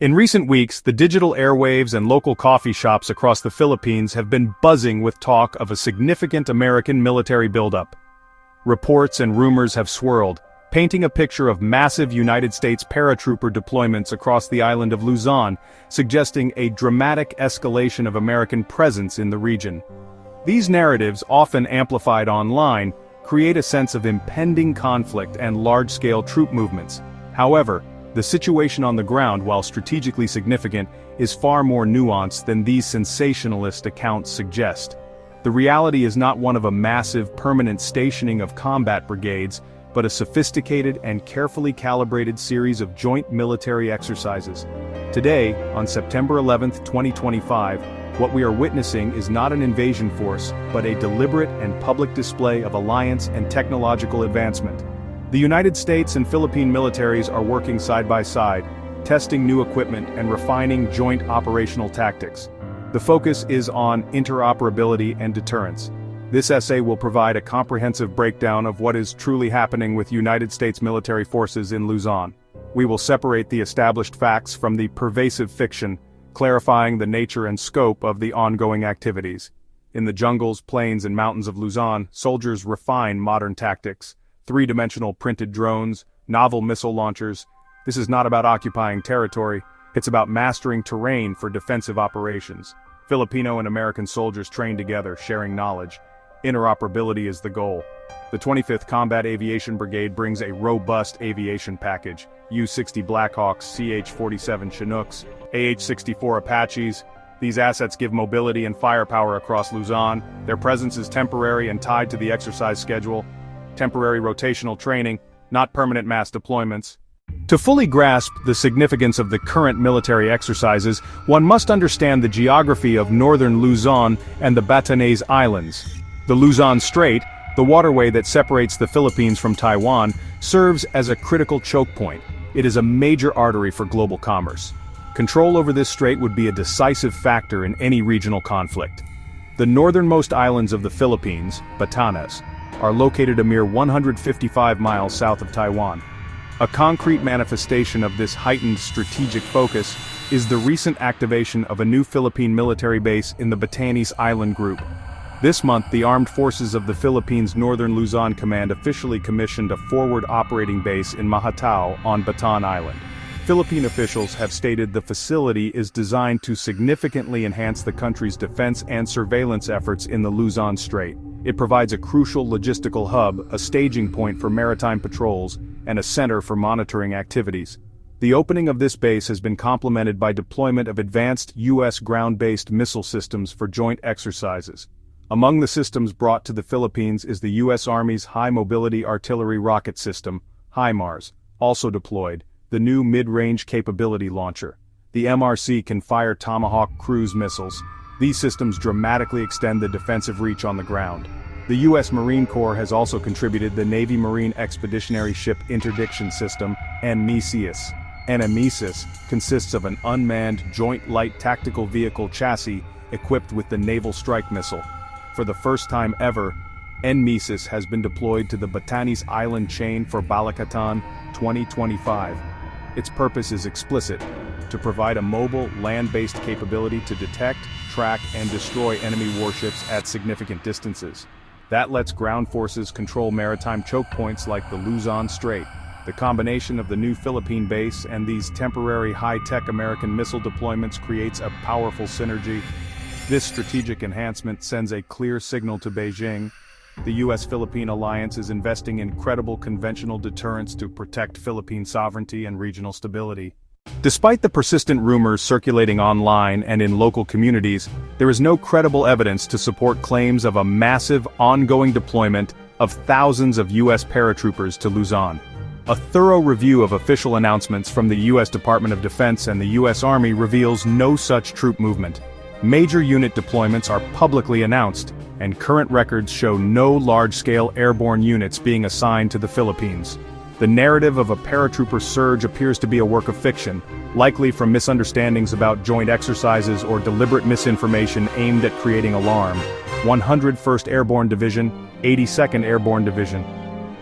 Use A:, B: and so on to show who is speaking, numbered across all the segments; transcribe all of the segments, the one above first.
A: In recent weeks, the digital airwaves and local coffee shops across the Philippines have been buzzing with talk of a significant American military buildup. Reports and rumors have swirled, painting a picture of massive United States paratrooper deployments across the island of Luzon, suggesting a dramatic escalation of American presence in the region. These narratives, often amplified online, create a sense of impending conflict and large-scale troop movements. However, the situation on the ground, while strategically significant, is far more nuanced than these sensationalist accounts suggest. The reality is not one of a massive, permanent stationing of combat brigades, but a sophisticated and carefully calibrated series of joint military exercises. Today, on September 11, 2025, what we are witnessing is not an invasion force, but a deliberate and public display of alliance and technological advancement. The United States and Philippine militaries are working side by side, testing new equipment and refining joint operational tactics. The focus is on interoperability and deterrence. This essay will provide a comprehensive breakdown of what is truly happening with United States military forces in Luzon. We will separate the established facts from the pervasive fiction, clarifying the nature and scope of the ongoing activities. In the jungles, plains, and mountains of Luzon, soldiers refine modern tactics. Three-dimensional printed drones, novel missile launchers. This is not about occupying territory, it's about mastering terrain for defensive operations. Filipino and American soldiers train together, sharing knowledge. Interoperability is the goal. The 25th Combat Aviation Brigade brings a robust aviation package: U-60 Blackhawks, CH-47 Chinooks, AH-64 Apaches. These assets give mobility and firepower across Luzon. Their presence is temporary and tied to the exercise schedule. Temporary rotational training, not permanent mass deployments. To fully grasp the significance of the current military exercises, one must understand the geography of northern Luzon and the Batanes Islands. The Taiwan Strait, the waterway that separates the Philippines from Taiwan, serves as a critical choke point. It is a major artery for global commerce. Control over this strait would be a decisive factor in any regional conflict. The northernmost islands of the Philippines, Batanes, are located a mere 155 miles south of Taiwan. A concrete manifestation of this heightened strategic focus is the recent activation of a new Philippine military base in the Batanes Island group. This month, the Armed Forces of the Philippines Northern Luzon Command officially commissioned a forward operating base in Mahatao on Batanes Island. Philippine officials have stated the facility is designed to significantly enhance the country's defense and surveillance efforts in the Luzon Strait. It provides a crucial logistical hub, a staging point for maritime patrols, and a center for monitoring activities. The opening of this base has been complemented by deployment of advanced U.S. ground-based missile systems for joint exercises. Among the systems brought to the Philippines is the U.S. Army's High Mobility Artillery Rocket System, HIMARS, also deployed, the new mid-range capability launcher. The MRC can fire Tomahawk cruise missiles. These systems dramatically extend the defensive reach on the ground. The U.S. Marine Corps has also contributed the Navy Marine Expeditionary Ship Interdiction System, NMESIS. NMESIS consists of an unmanned Joint Light Tactical Vehicle chassis equipped with the Naval Strike Missile. For the first time ever, NMESIS has been deployed to the Batanes Island chain for Balikatan 2025. Its purpose is explicit: to provide a mobile, land-based capability to detect, track, and destroy enemy warships at significant distances. That lets ground forces control maritime choke points like the Luzon Strait. The combination of the new Philippine base and these temporary high-tech American missile deployments creates a powerful synergy. This strategic enhancement sends a clear signal to Beijing. The U.S.-Philippine alliance is investing in credible conventional deterrence to protect Philippine sovereignty and regional stability. Despite the persistent rumors circulating online and in local communities, there is no credible evidence to support claims of a massive, ongoing deployment of thousands of U.S. paratroopers to Luzon. A thorough review of official announcements from the U.S. Department of Defense and the U.S. Army reveals no such troop movement. Major unit deployments are publicly announced, and current records show no large-scale airborne units being assigned to the Philippines. The narrative of a paratrooper surge appears to be a work of fiction, likely from misunderstandings about joint exercises or deliberate misinformation aimed at creating alarm. 101st Airborne Division, 82nd Airborne Division.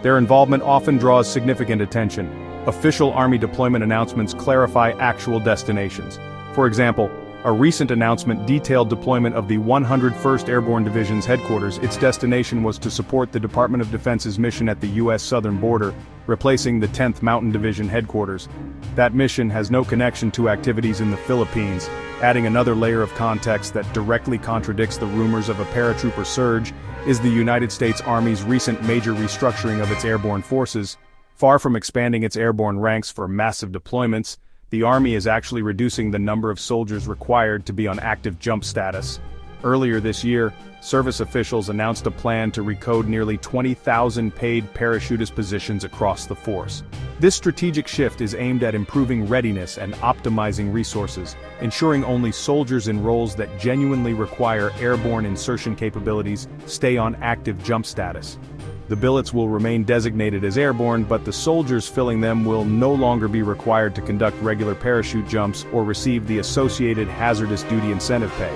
A: Their involvement often draws significant attention. Official Army deployment announcements clarify actual destinations. For example, a recent announcement detailed deployment of the 101st Airborne Division's headquarters. Its destination was to support the Department of Defense's mission at the U.S. southern border, replacing the 10th Mountain Division headquarters. That mission has no connection to activities in the Philippines, adding another layer of context that directly contradicts the rumors of a paratrooper surge. Is the United States Army's recent major restructuring of its airborne forces. Far from expanding its airborne ranks for massive deployments, the Army is actually reducing the number of soldiers required to be on active jump status. Earlier this year, service officials announced a plan to recode nearly 20,000 paid parachutist positions across the force. This strategic shift is aimed at improving readiness and optimizing resources, ensuring only soldiers in roles that genuinely require airborne insertion capabilities stay on active jump status. The billets will remain designated as airborne, but the soldiers filling them will no longer be required to conduct regular parachute jumps or receive the associated hazardous duty incentive pay.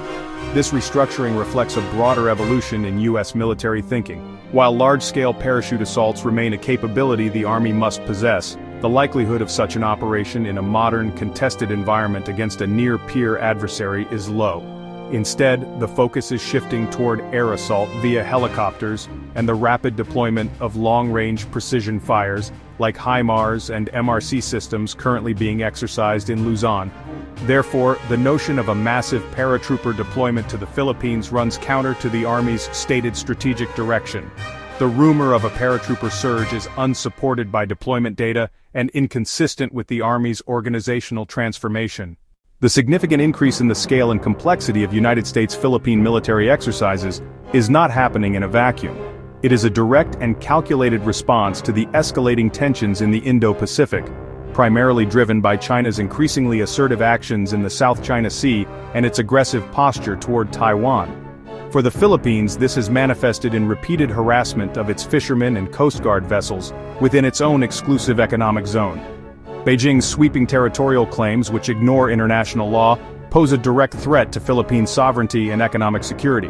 A: This restructuring reflects a broader evolution in U.S. military thinking. While large-scale parachute assaults remain a capability the Army must possess, the likelihood of such an operation in a modern, contested environment against a near-peer adversary is low. Instead, the focus is shifting toward air assault via helicopters and the rapid deployment of long-range precision fires, like HIMARS and MRC systems currently being exercised in Luzon. Therefore, the notion of a massive paratrooper deployment to the Philippines runs counter to the Army's stated strategic direction. The rumor of a paratrooper surge is unsupported by deployment data and inconsistent with the Army's organizational transformation. The significant increase in the scale and complexity of United States-Philippine military exercises is not happening in a vacuum. It is a direct and calculated response to the escalating tensions in the Indo-Pacific, primarily driven by China's increasingly assertive actions in the South China Sea and its aggressive posture toward Taiwan. For the Philippines, this has manifested in repeated harassment of its fishermen and Coast Guard vessels within its own exclusive economic zone. Beijing's sweeping territorial claims, which ignore international law, pose a direct threat to Philippine sovereignty and economic security.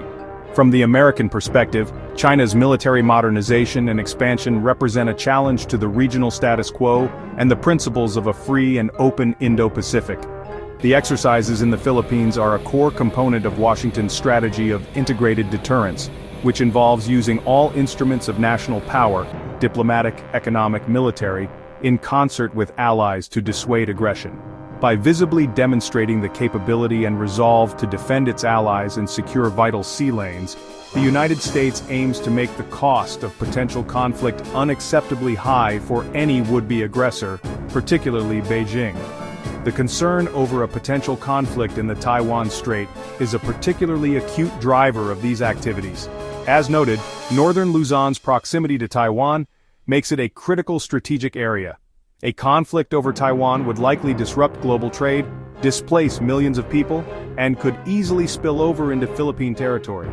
A: From the American perspective, China's military modernization and expansion represent a challenge to the regional status quo and the principles of a free and open Indo-Pacific. The exercises in the Philippines are a core component of Washington's strategy of integrated deterrence, which involves using all instruments of national power, diplomatic, economic, military, in concert with allies to dissuade aggression. By visibly demonstrating the capability and resolve to defend its allies and secure vital sea lanes, the United States aims to make the cost of potential conflict unacceptably high for any would-be aggressor, particularly Beijing. The concern over a potential conflict in the Taiwan Strait is a particularly acute driver of these activities. As noted, northern Luzon's proximity to Taiwan makes it a critical strategic area. A conflict over Taiwan would likely disrupt global trade, displace millions of people, and could easily spill over into Philippine territory.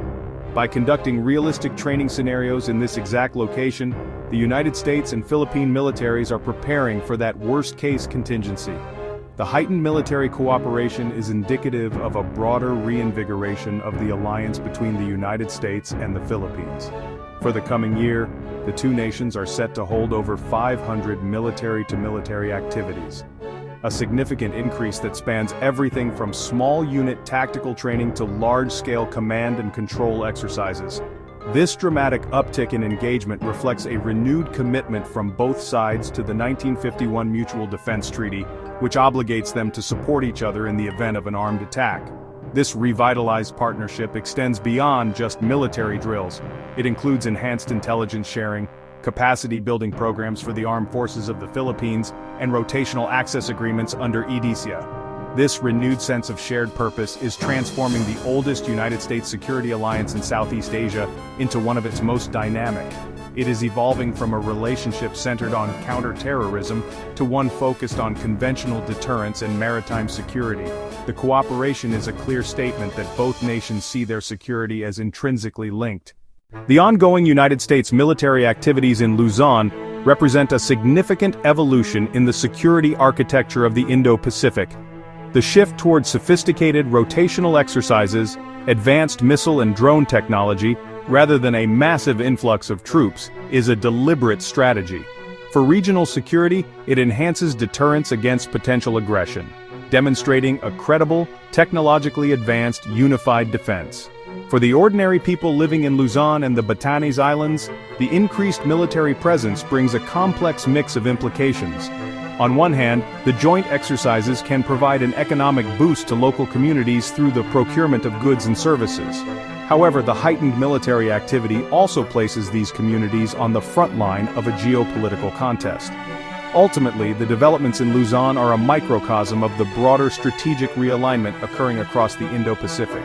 A: By conducting realistic training scenarios in this exact location, the United States and Philippine militaries are preparing for that worst-case contingency. The heightened military cooperation is indicative of a broader reinvigoration of the alliance between the United States and the Philippines. For the coming year, the two nations are set to hold over 500 military-to-military activities. A significant increase that spans everything from small unit tactical training to large-scale command and control exercises. This dramatic uptick in engagement reflects a renewed commitment from both sides to the 1951 Mutual Defense Treaty, which obligates them to support each other in the event of an armed attack. This revitalized partnership extends beyond just military drills. It includes enhanced intelligence sharing, capacity-building programs for the armed forces of the Philippines, and rotational access agreements under EDCA. This renewed sense of shared purpose is transforming the oldest United States security alliance in Southeast Asia into one of its most dynamic. It is evolving from a relationship centered on counter-terrorism to one focused on conventional deterrence and maritime security. The cooperation is a clear statement that both nations see their security as intrinsically linked. The ongoing United States military activities in Luzon represent a significant evolution in the security architecture of the Indo-Pacific. The shift towards sophisticated rotational exercises, advanced missile and drone technology, rather than a massive influx of troops, is a deliberate strategy. For regional security, it enhances deterrence against potential aggression, demonstrating a credible, technologically advanced, unified defense. For the ordinary people living in Luzon and the Batanes Islands, the increased military presence brings a complex mix of implications. On one hand, the joint exercises can provide an economic boost to local communities through the procurement of goods and services. However, the heightened military activity also places these communities on the front line of a geopolitical contest. Ultimately, the developments in Luzon are a microcosm of the broader strategic realignment occurring across the Indo-Pacific.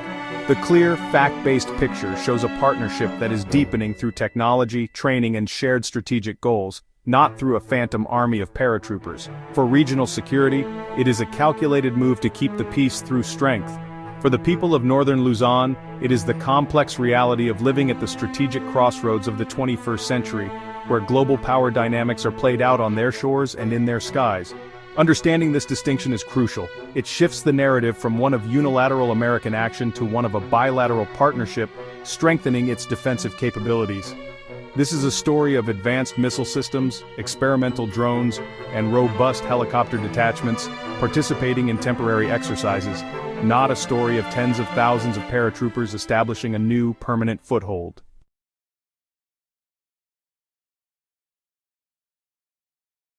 A: The clear, fact-based picture shows a partnership that is deepening through technology, training, and shared strategic goals, not through a phantom army of paratroopers. For regional security, it is a calculated move to keep the peace through strength. For the people of northern Luzon, it is the complex reality of living at the strategic crossroads of the 21st century, where global power dynamics are played out on their shores and in their skies. Understanding this distinction is crucial. It shifts the narrative from one of unilateral American action to one of a bilateral partnership, strengthening its defensive capabilities. This is a story of advanced missile systems, experimental drones, and robust helicopter detachments participating in temporary exercises, not a story of tens of thousands of paratroopers establishing a new, permanent foothold.